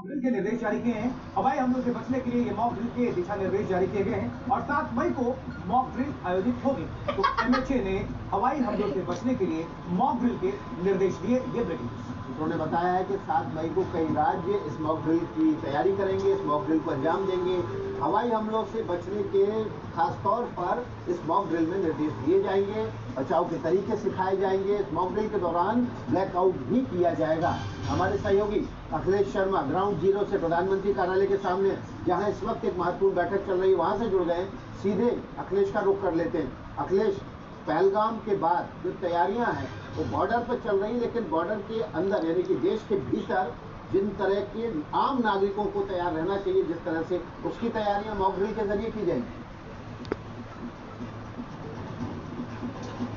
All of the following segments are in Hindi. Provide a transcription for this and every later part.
ड्रिल के निर्देश जारी किए हैं। हवाई हमलों से बचने के लिए ये मॉक ड्रिल के दिशा निर्देश जारी किए गए हैं और 7 मई को मॉक ड्रिल आयोजित होगी। तो MHA ने हवाई हमलों से बचने के लिए मॉक ड्रिल के निर्देश दिए। ये ब्रेकिंग सूत्रों ने बताया है कि 7 मई को कई राज्य इस मॉक ड्रिल की तैयारी करेंगे, इस मॉक ड्रिल को अंजाम देंगे। हवाई हमलों से बचने के खास तौर पर इस मॉक ड्रिल में निर्देश दिए जाएंगे, बचाव के तरीके सिखाए जाएंगे। इस मॉक ड्रिल के दौरान ब्लैकआउट भी किया जाएगा। हमारे सहयोगी अखिलेश शर्मा ग्राउंड जीरो से प्रधानमंत्री कार्यालय के सामने, जहां इस वक्त एक महत्वपूर्ण बैठक चल रही है, वहां से जुड़ गए। सीधे अखिलेश का रुख कर लेते हैं। अखिलेश, पहलगाम के बाद जो तैयारियां हैं वो बॉर्डर पर चल रही, लेकिन बॉर्डर के अंदर यानी कि देश के भीतर जिन तरह के आम नागरिकों को तैयार रहना चाहिए, जिस तरह से उसकी तैयारियां मॉक ड्रिल के जरिए की जाएंगी।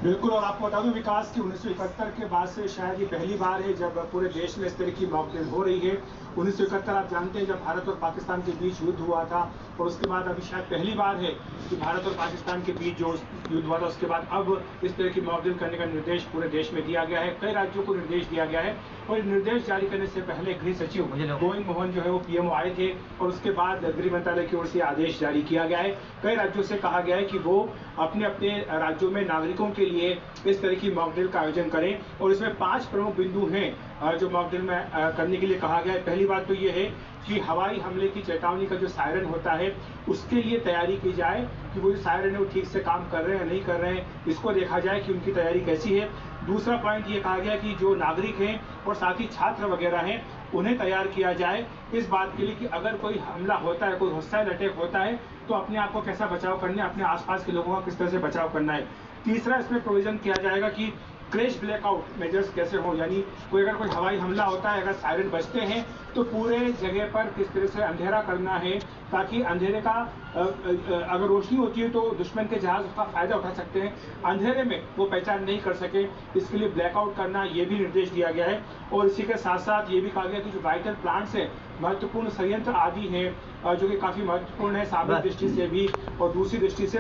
बिल्कुल, और आपको बता दूं विकास की 1971 के बाद से शायद ये पहली बार है जब पूरे देश में इस तरह की मॉक ड्रिल हो रही है। 1971 आप जानते हैं जब भारत और पाकिस्तान के बीच युद्ध हुआ था, और उसके बाद अभी शायद पहली बार है कि भारत और पाकिस्तान के बीच जो युद्ध हुआ था उसके बाद अब इस तरह की मॉक ड्रिल करने का निर्देश पूरे देश में दिया गया है। कई राज्यों को निर्देश दिया गया है और निर्देश जारी करने से पहले गृह सचिव गोविंद मोहन जो है वो PMO आए थे और उसके बाद गृह मंत्रालय की ओर से आदेश जारी किया गया है। कई राज्यों से कहा गया है कि वो अपने अपने राज्यों में नागरिकों के लिए इस तरह की मॉक ड्रिल का आयोजन करें, और इसमें 5 प्रमुख बिंदु हैं जो मॉक ड्रिल में करने के लिए कहा गया है। पहली बात तो ये है कि हवाई हमले की चेतावनी का जो सायरन होता है उसके लिए तैयारी की जाए कि वो जो सायरन है वो ठीक से काम कर रहे हैं या नहीं कर रहे हैं, इसको देखा जाए कि उनकी तैयारी कैसी है। दूसरा पॉइंट ये कहा गया कि जो नागरिक हैं और साथ ही छात्र वगैरह हैं उन्हें तैयार किया जाए इस बात के लिए कि अगर कोई हमला होता है, कोई हॉस्टाइल अटैक होता है तो अपने आप को कैसा बचाव करना है, अपने आसपास के लोगों का किस तरह से बचाव करना है। तीसरा इसमें प्रोविजन किया जाएगा कि क्रैश ब्लैकआउट मेजर्स कैसे हो, यानी अगर कोई हवाई हमला होता है, अगर सायरन बजते हैं तो पूरे जगह पर किस तरह से अंधेरा करना है, ताकि अंधेरे का अगर रोशनी होती है तो दुश्मन के जहाज उसका फायदा उठा सकते हैं, अंधेरे में वो पहचान नहीं कर सके, इसके लिए ब्लैकआउट करना ये भी निर्देश दिया गया है। और इसी के साथ साथ ये भी कहा गया कि जो वाइटल प्लांट्स हैं, महत्वपूर्ण संयंत्र आदि हैं जो कि काफी महत्वपूर्ण है सामरिक दृष्टि से भी और दूसरी दृष्टि से,